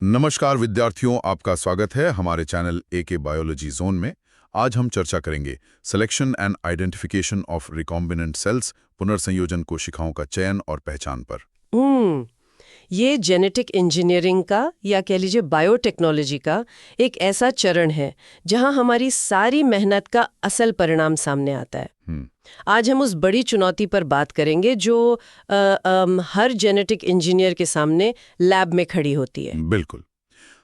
नमस्कार विद्यार्थियों, आपका स्वागत है हमारे चैनल एके बायोलॉजी जोन में। आज हम चर्चा करेंगे selection and identification of recombinant cells, पुनर्संयोजन कोशिकाओं का चयन और पहचान पर। ये जेनेटिक इंजीनियरिंग का या कह लीजिए बायोटेक्नोलॉजी का एक ऐसा चरण है जहां हमारी सारी मेहनत का असल परिणाम सामने आता है। आज हम उस बड़ी चुनौती पर बात करेंगे जो हर जेनेटिक इंजीनियर के सामने लैब में खड़ी होती है। बिल्कुल।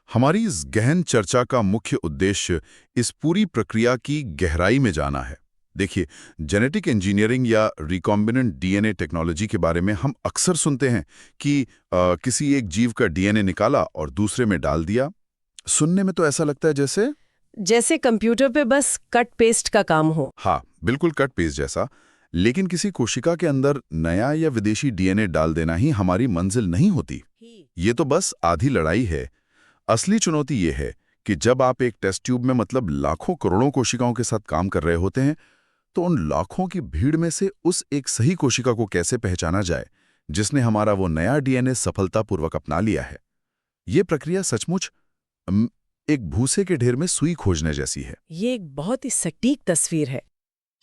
हमारी इस गहन चर्चा का मुख्य उद्देश्य इस पूरी प्रक्रिया की गहराई में जाना है। देखिए, जेनेटिक इंजीनियरिंग या रिकॉम्बिनेंट डीएनए टेक्नोलॉजी के बारे में हम अक्सर सुनते हैं कि किसी एक जीव का डीएनए निकाला और दूसरे में डाल दिया। सुनने में तो ऐसा लगता है जैसे कंप्यूटर पे बस कट पेस्ट का काम हो। हाँ, बिल्कुल कट पेस्ट जैसा। लेकिन किसी कोशिका के अंदर नया या विदेशी डीएनए डाल देना ही हमारी मंजिल नहीं होती। ये तो बस आधी लड़ाई है। असली चुनौती ये है कि जब आप एक टेस्ट ट्यूब में मतलब लाखों करोड़ों कोशिकाओं के साथ काम कर रहे होते हैं, तो उन लाखों की भीड़ में से उस एक सही कोशिका को कैसे पहचाना जाए जिसने हमारा वो नया डीएनए सफलतापूर्वक अपना लिया है। ये प्रक्रिया सचमुच एक भूसे के ढेर में सुई खोजने जैसी है। ये एक बहुत ही सटीक तस्वीर है।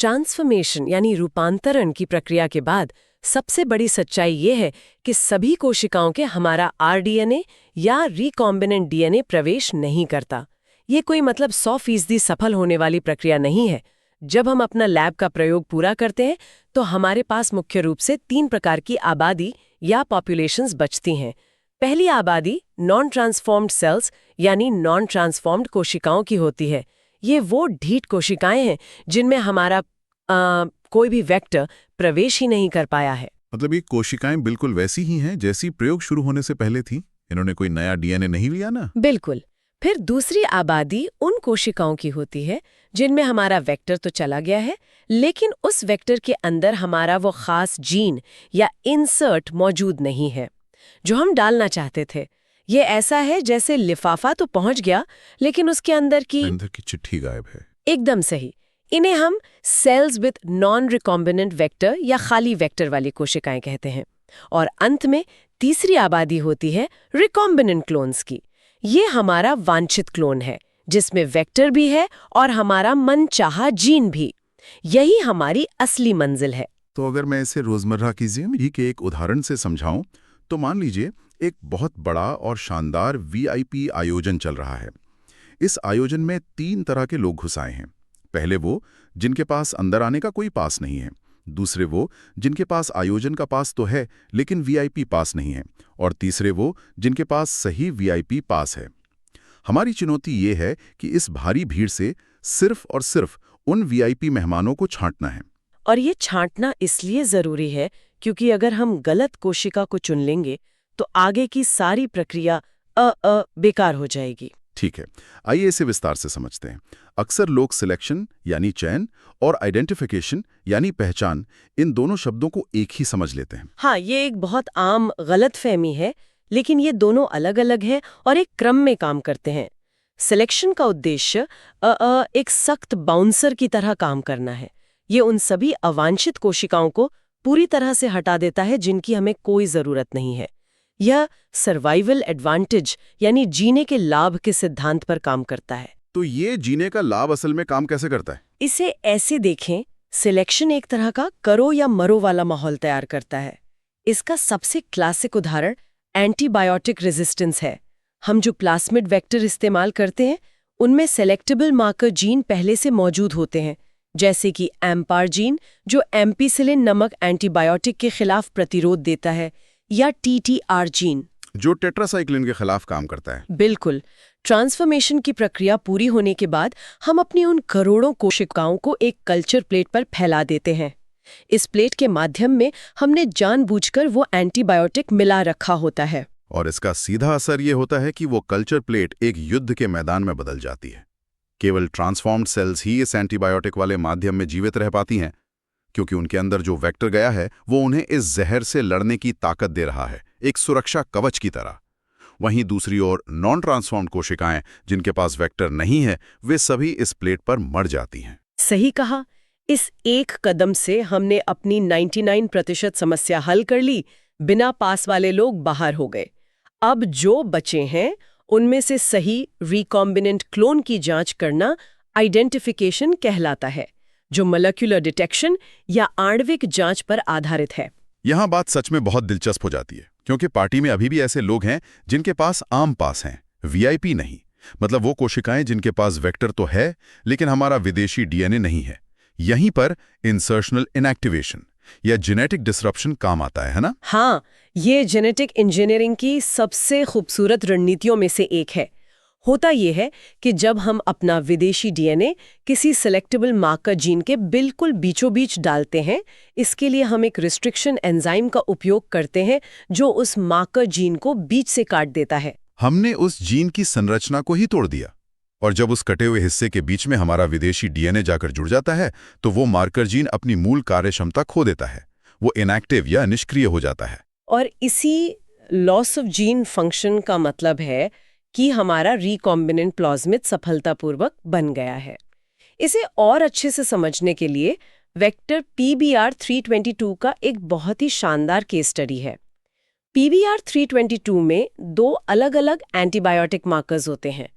ट्रांसफॉर्मेशन यानी रूपांतरण की प्रक्रिया के बाद सबसे बड़ी सच्चाई ये है कि सभी कोशिकाओं के हमारा आरडीएनए या रिकॉम्बिनेंट डीएनए प्रवेश नहीं करता। ये कोई मतलब 100% सफल होने वाली प्रक्रिया नहीं है। जब हम अपना लैब का प्रयोग पूरा करते हैं तो हमारे पास मुख्य रूप से 3 प्रकार की आबादी या पॉपुलेशंस बचती हैं। पहली आबादी नॉन ट्रांसफॉर्म्ड सेल्स यानी नॉन ट्रांसफॉर्म्ड कोशिकाओं की होती है। ये वो ढीठ कोशिकाएं हैं जिनमें हमारा कोई भी वेक्टर प्रवेश ही नहीं कर पाया है। मतलब ये कोशिकाएं बिल्कुल वैसी ही हैं जैसी प्रयोग शुरू होने से पहले थी। इन्होंने कोई नया डीएनए नहीं लिया ना। बिल्कुल। फिर दूसरी आबादी उन कोशिकाओं की होती है जिनमें हमारा वेक्टर तो चला गया है, लेकिन उस वेक्टर के अंदर हमारा वो खास जीन या इंसर्ट मौजूद नहीं है जो हम डालना चाहते थे। ये ऐसा है जैसे लिफाफा तो पहुंच गया, लेकिन उसके अंदर की चिट्ठी गायब है। एकदम सही। इन्हें हम cells with non recombinant vector या खाली वेक्टर वाली कोशिकाएं कहते हैं। और अंत में तीसरी आबादी होती है रिकॉम्बिनेंट क्लोन्स की। ये हमारा वांछित क्लोन है जिसमें वेक्टर भी है और हमारा मनचाहा जीन भी। यही हमारी असली मंजिल है। तो अगर मैं इसे रोजमर्रा की जिंदगी के एक उदाहरण से समझाऊं, तो मान लीजिए एक बहुत बड़ा और शानदार वीआईपी आयोजन चल रहा है। इस आयोजन में 3 तरह के लोग घुस आए हैं। पहले वो जिनके पास अंदर आने का कोई पास नहीं है, दूसरे वो जिनके पास आयोजन का पास तो है लेकिन वीआईपी पास नहीं है, और तीसरे वो जिनके पास सही वीआईपी पास है। हमारी चुनौती ये है कि इस भारी भीड़ से सिर्फ और सिर्फ उन वीआईपी मेहमानों को छांटना है। और ये छांटना इसलिए जरूरी है क्योंकि अगर हम गलत कोशिका को चुन लेंगे तो आगे की सारी प्रक्रिया बेकार हो जाएगी। ठीक है, आइए इसे विस्तार से समझते हैं। अक्सर लोग सिलेक्शन यानी चयन और आइडेंटिफिकेशन यानी पहचान, इन दोनों शब्दों को एक ही समझ लेते हैं। हाँ, ये एक बहुत आम गलतफहमी है, लेकिन ये दोनों अलग अलग हैं और एक क्रम में काम करते हैं। सिलेक्शन का उद्देश्य एक सख्त बाउंसर की तरह काम करना है। ये उन सभी अवांछित कोशिकाओं को पूरी तरह से हटा देता है जिनकी हमें कोई जरूरत नहीं है। यह सर्वाइवल एडवांटेज यानी जीने के लाभ के सिद्धांत पर काम करता है। तो ये जीने का लाभ असल में काम कैसे करता है? इसे ऐसे देखें, सिलेक्शन एक तरह का करो या मरो वाला माहौल तैयार करता है। इसका सबसे क्लासिक उदाहरण एंटीबायोटिक रेजिस्टेंस है। हम जो प्लास्मिड वेक्टर इस्तेमाल करते हैं उनमें सेलेक्टेबल मार्कर जीन पहले से मौजूद होते हैं, जैसे कि एम्पार जीन जो एम्पिसिलिन नामक एंटीबायोटिक के खिलाफ प्रतिरोध देता है, या टीटीआर जीन जो टेट्रासाइक्लिन के खिलाफ काम करता है। बिल्कुल। ट्रांसफॉर्मेशन की प्रक्रिया पूरी होने के बाद हम अपनी उन करोड़ों कोशिकाओं को एक कल्चर प्लेट पर फैला देते हैं। इस प्लेट के माध्यम में हमने जानबूझकर वो एंटीबायोटिक मिला रखा होता है, और इसका सीधा असर ये होता है कि वो कल्चर प्लेट एक युद्ध के मैदान में बदल जाती है। केवल ट्रांसफॉर्म्ड सेल्स ही इस एंटीबायोटिक वाले माध्यम में जीवित रह पाती हैं, क्योंकि उनके अंदर जो वेक्टर गया है वो उन्हें इस जहर से लड़ने की ताकत दे रहा है, एक सुरक्षा कवच की तरह। वहीं दूसरी ओर नॉन ट्रांसफॉर्म्ड कोशिकाएं जिनके पास वेक्टर नहीं है, वे सभी इस प्लेट पर मर जाती हैं। सही कहा। इस एक कदम से हमने अपनी 99% समस्या हल कर ली। बिना पास वाले लोग बाहर हो गए। अब जो बचे हैं उनमें से सही रिकॉम्बिनेंट क्लोन की जांच करना आइडेंटिफिकेशन कहलाता है, जो मॉलिक्यूलर डिटेक्शन या आणविक जांच पर आधारित है। यहाँ बात सच में बहुत दिलचस्प हो जाती है, क्योंकि पार्टी में अभी भी ऐसे लोग हैं जिनके पास आम पास हैं, वीआईपी नहीं। मतलब वो कोशिकाएं जिनके पास वेक्टर तो है, लेकिन हमारा विदेशी डीएनए नहीं है। यहीं पर इंसर्शनल इनएक्टिवेशन या जेनेटिक डिसरप्शन काम आता है ना? हाँ, ये जेनेटिक इंजीनियरिंग की सबसे खूबसूरत रणनीतियों में से एक है। होता ये है कि जब हम अपना विदेशी डीएनए किसी सेलेक्टेबल मार्कर जीन के बिल्कुल बीचों बीच डालते हैं, इसके लिए हम एक रिस्ट्रिक्शन एंजाइम का उपयोग करते हैं जो उस मार्कर जीन को बीच से काट देता है। हमने उस जीन की संरचना को ही तोड़ दिया, और जब उस कटे हुए हिस्से के बीच में हमारा विदेशी डीएनए जाकर जुड़ जाता है, तो वो मार्कर जीन अपनी मूल कार्यक्षमता खो देता है। वो इनएक्टिव या निष्क्रिय हो जाता है। और इसी लॉस ऑफ जीन फंक्शन का मतलब है कि हमारा रिकॉम्बिनेंट प्लाज्मिड सफलतापूर्वक बन गया है। इसे और अच्छे से समझने के लिए वेक्टर PBR322 का एक बहुत ही शानदार केस स्टडी है। PBR322 में 2 अलग-अलग एंटीबायोटिक मार्कर्स होते हैं,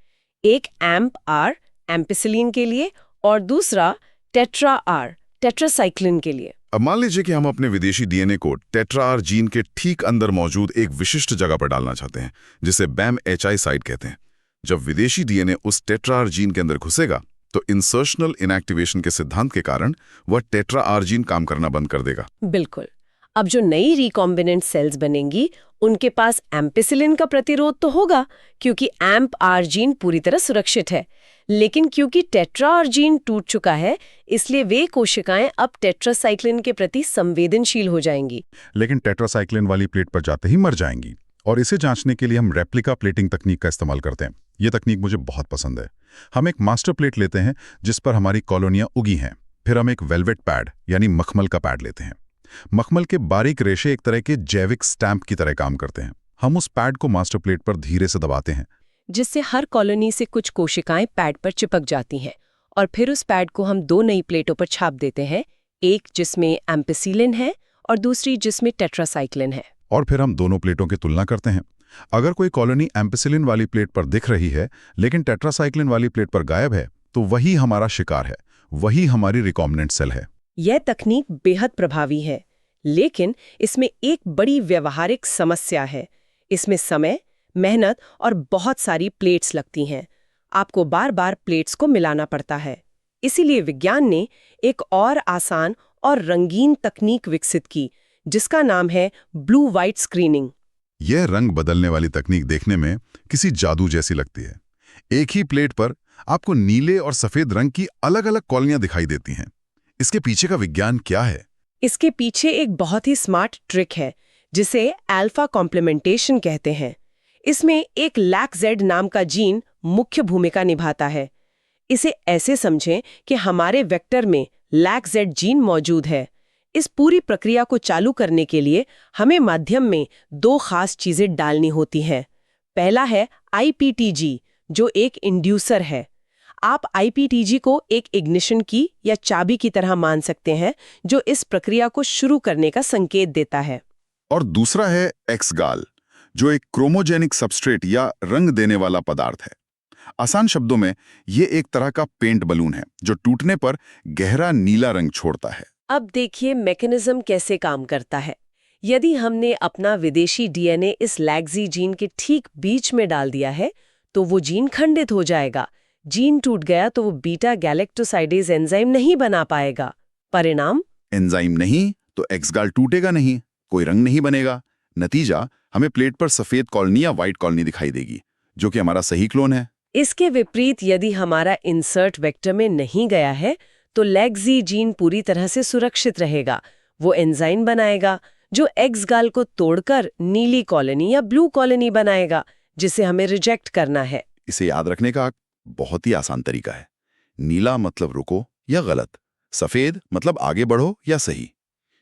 एक AMP-R एम्पिसिलिन के लिए और दूसरा TETRA-R टेट्रासाइक्लिन के लिए। अब मान लीजिए कि हम अपने विदेशी डीएनए को टेट्रा-आर जीन के ठीक अंदर मौजूद एक विशिष्ट जगह पर डालना चाहते हैं, जिसे BAM-HI साइट कहते हैं। जब विदेशी डीएनए उस टेट्रा-आर जीन के अंदर घुसेगा, तो इंसर्शनल इनएक्टिवेशन के सिद्धांत के कारण वह टेट्रा-आर जीन काम करना बंद कर देगा। बिल्कुल। अब जो नई रिकॉम्बिनेंट सेल्स बनेंगी, उनके पास एम्पिसिलिन का प्रतिरोध तो होगा, क्योंकि AMP-R जीन पूरी तरह सुरक्षित है। लेकिन क्योंकि टेट्रा-आर जीन टूट चुका है, इसलिए वे कोशिकाएं अब टेट्रासाइक्लिन के प्रति संवेदनशील हो जाएंगी। लेकिन टेट्रासाइक्लिन वाली प्लेट पर जाते ही मर जाएंगी। और इसे जांचने के लिए हम रेप्लिका प्लेटिंग तकनीक का इस्तेमाल करते हैं। ये तकनीक मुझे बहुत पसंद है। हम एक मास्टर प्लेट लेते हैं जिस पर हमारी कॉलोनियां उगी हैं। फिर हम एक वेलवेट पैड यानी मखमल का पैड लेते हैं। मखमल के बारीक रेशे एक तरह के जैविक स्टैंप की तरह काम करते हैं। हम उस पैड को मास्टर प्लेट पर धीरे से दबाते हैं, जिससे हर कॉलोनी से कुछ कोशिकाएं पैड पर चिपक जाती हैं। और फिर उस पैड को हम 2 नई प्लेटों पर छाप देते हैं, एक जिसमें एम्पिसिलिन है और दूसरी जिसमें टेट्रासाइक्लिन है। और फिर हम दोनों प्लेटों की तुलना करते हैं। अगर कोई कॉलोनी एम्पिसिलिन वाली प्लेट पर दिख रही है लेकिन टेट्रासाइक्लिन वाली प्लेट पर गायब है, तो वही हमारा शिकार है, वही हमारी रिकॉम्बिनेंट सेल है। यह तकनीक बेहद प्रभावी है, लेकिन इसमें एक बड़ी व्यवहारिक समस्या है। इसमें समय, मेहनत और बहुत सारी प्लेट्स लगती हैं। आपको बार बार प्लेट्स को मिलाना पड़ता है। इसीलिए विज्ञान ने एक और आसान और रंगीन तकनीक विकसित की, जिसका नाम है ब्लू व्हाइट स्क्रीनिंग। यह रंग बदलने वाली तकनीक देखने में किसी जादू जैसी लगती है। एक ही प्लेट पर आपको नीले और सफेद रंग की अलग-अलग कॉलोनियां दिखाई देती हैं। इसके पीछे का विज्ञान क्या है? इसके पीछे एक बहुत ही स्मार्ट ट्रिक है, जिसे अल्फा कॉम्प्लीमेंटेशन कहते हैं। इसमें एक LAC-Z नाम का जीन मुख्य भूमिका निभाता है। इसे ऐसे समझें कि हमारे वेक्टर में LAC-Z जीन मौजूद है। इस पूरी प्रक्रिया को चालू करने के लिए हमें माध्यम में 2 खास चीजें डालनी होती हैं। पहला है IPTG, जो एक इंड्यूसर है। आप IPTG को एक इग्निशन की या चाबी की तरह मान सकते हैं, जो इस प्रक्रिया को शुरू करने का संकेत देता है। और दूसरा है एक्सगाल, जो एक क्रोमोजेनिक सबस्ट्रेट या रंग देने वाला पदार्थ है। आसान शब्दों में ये एक तरह का पेंट बलून है जो टूटने पर गहरा नीला रंग छोड़ता है। अब देखिए मैकेनिज्म कैसे काम करता है। यदि हमने अपना विदेशी डीएनए इस LAC-Z जीन के ठीक बीच में डाल दिया है, तो वो जीन खंडित हो जाएगा। जीन टूट गया तो वो बीटा गैलेक्टोसाइडेज एंजाइम नहीं बना पाएगा। परिणाम? एंजाइम नहीं तो एक्सगाल टूटेगा नहीं, कोई रंग नहीं बनेगा। नतीजा, हमें प्लेट पर सफेद कॉलोनी या व्हाइट कॉलोनी दिखाई देगी, जो कि हमारा सही क्लोन है। इसके विपरीत यदि हमारा इंसर्ट वेक्टर में नहीं गया है, तो LAC-Z जीन पूरी तरह से सुरक्षित रहेगा। वो एंजाइम बनाएगा जो एक्सगाल को तोड़कर नीली कॉलोनी या ब्लू कॉलोनी बनाएगा, जिसे हमें रिजेक्ट करना है। इसे याद रखने का बहुत ही आसान तरीका है। नीला मतलब रुको या गलत, सफेद मतलब आगे बढ़ो या सही।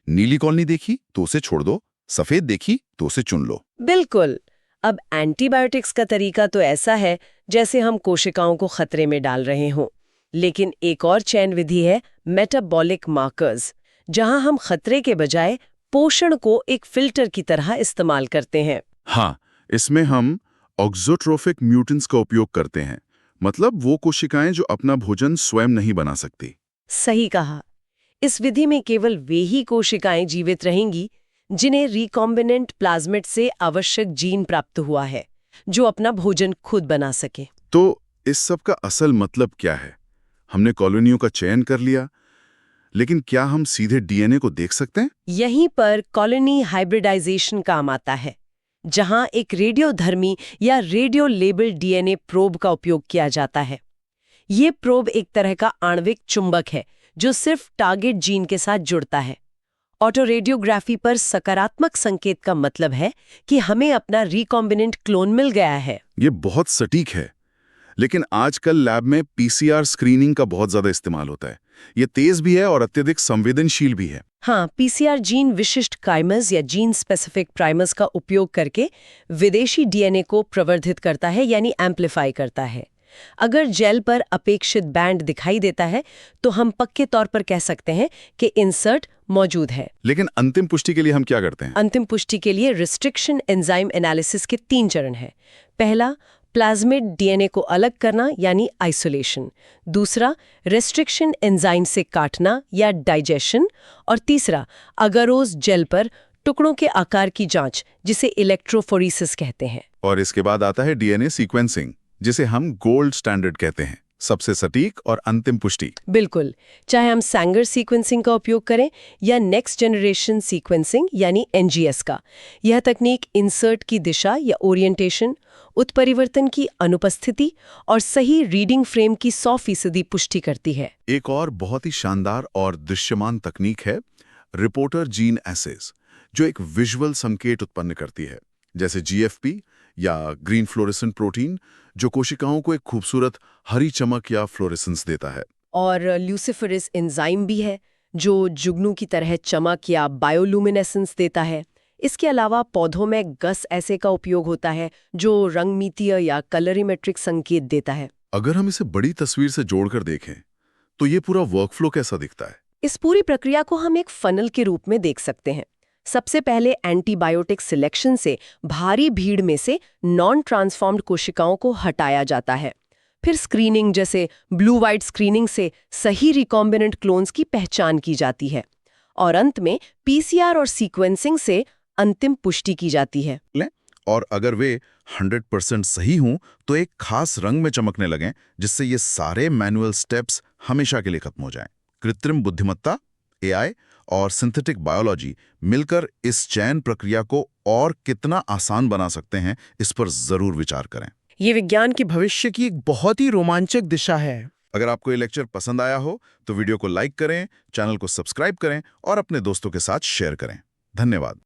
नीली कॉलोनी देखी तो उसे छोड़ दो, सफेद देखी तो उसे चुन लो। बिल्कुल। अब एंटीबायोटिक्स का तरीका तो ऐसा है जैसे हम कोशिकाओं को खतरे में डाल रहे हों। लेकिन एक और चयन विधि है मेटाबॉलिक मार्कर्स, जहां हम खतरे के बजाय पोषण को एक फिल्टर की तरह इस्तेमाल करते हैं। हाँ, इसमें हम ऑक्सोट्रोफिक म्यूटेंट्स का उपयोग करते हैं, मतलब वो कोशिकाएं जो अपना भोजन स्वयं नहीं बना सकती। सही कहा। इस विधि में केवल वे ही कोशिकाएं जीवित रहेंगी जिन्हें रिकॉम्बिनेंट प्लाज्मिड से आवश्यक जीन प्राप्त हुआ है, जो अपना भोजन खुद बना सके। तो इस सब का असल मतलब क्या है? हमने कॉलोनियों का चयन कर लिया, लेकिन क्या हम सीधे डीएनए को देख सकते हैं? यहीं पर कॉलोनी हाइब्रिडाइजेशन काम आता है, जहां एक रेडियोधर्मी या रेडियो लेबल डीएनए प्रोब का उपयोग किया जाता है। ये प्रोब एक तरह का आणविक चुंबक है जो सिर्फ टारगेट जीन के साथ जुड़ता है। ऑटोरेडियोग्राफी पर सकारात्मक संकेत का मतलब है कि हमें अपना रिकॉम्बिनेंट क्लोन मिल गया है। ये बहुत सटीक है, लेकिन आजकल लैब में पीसीआर स्क्रीनिंग का बहुत ज्यादा इस्तेमाल होता है। ये तेज भी है और अत्यधिक संवेदनशील भी है। हाँ, पीसीआर जीन विशिष्ट काइमर्स या जीन स्पेसिफिक प्राइमर्स का उपयोग करके विदेशी डीएनए को प्रवर्धित करता है, यानी एम्प्लीफाई करता है। अगर जेल पर अपेक्षित बैंड दिखाई देता है तो हम पक्के तौर पर कह सकते हैं कि इंसर्ट मौजूद है। लेकिन अंतिम पुष्टि के लिए हम क्या करते हैं? अंतिम पुष्टि के लिए रिस्ट्रिक्शन एंजाइम एनालिसिस के 3 चरण हैं। पहला, प्लाज्मिड डीएनए को अलग करना यानी आइसोलेशन। दूसरा, रेस्ट्रिक्शन एंजाइम से काटना या डाइजेशन। और तीसरा, अगरोज जेल पर टुकड़ों के आकार की जांच, जिसे इलेक्ट्रोफोरेसिस कहते हैं। और इसके बाद आता है डीएनए सीक्वेंसिंग, जिसे हम गोल्ड स्टैंडर्ड कहते हैं, सबसे सटीक और अंतिम पुष्टि। बिल्कुल, चाहे हम सैंगर सीक्वेंसिंग का उपयोग करें या नेक्स्ट जनरेशन सीक्वेंसिंग यानी एनजीएस का, यह तकनीक इंसर्ट की दिशा या ओरिएंटेशन, उत्परिवर्तन की अनुपस्थिति और सही रीडिंग फ्रेम की 100% पुष्टि करती है। एक और बहुत ही शानदार और दृश्यमान तकनीक है रिपोर्टर जीन एसेज, जो एक विजुअल संकेत उत्पन्न करती है, जैसे जीएफपी या ग्रीन फ्लोरेसेंट प्रोटीन, जो कोशिकाओं को एक खूबसूरत हरी चमक या फ्लोरेसेंस देता है। और ल्यूसिफरस एंजाइम भी है, जो जुगनू की तरह चमक या बायोलुमिनेसेंस देता है। इसके अलावा पौधों में गस ऐसे का उपयोग होता है, जो रंगमितीय या कलरीमेट्रिक संकेत देता है। अगर हम इसे बड़ी तस्वीर से जोड़कर देखें, तो ये पूरा वर्कफ्लो कैसा दिखता है? इस पूरी प्रक्रिया को हम एक फनल के रूप में देख सकते हैं। सबसे पहले एंटीबायोटिक सिलेक्शन से भारी भीड़ में से नॉन ट्रांसफॉर्म्ड कोशिकाओं को हटाया जाता है। फिर स्क्रीनिंग, जैसे ब्लू वाइट स्क्रीनिंग, से सही रिकॉम्बिनेंट क्लोन्स की पहचान की जाती है। और अंत में पीसीआर और सीक्वेंसिंग से अंतिम पुष्टि की जाती है। और अगर वे 100% सही हों, तो एक खास रंग में चमकने लगें, जिससे ये सारे मैनुअल स्टेप्स हमेशा के लिए खत्म हो जाएं। कृत्रिम बुद्धिमत्ता, एआई और सिंथेटिक बायोलॉजी मिलकर इस चयन प्रक्रिया को और कितना आसान बना सकते हैं, इस पर जरूर विचार करें। ये विज्ञान के भविष्य की एक बहुत ही रोमांचक दिशा है। अगर आपको ये लेक्चर पसंद आया हो तो वीडियो को लाइक करें, चैनल को सब्सक्राइब करें और अपने दोस्तों के साथ शेयर करें। धन्यवाद।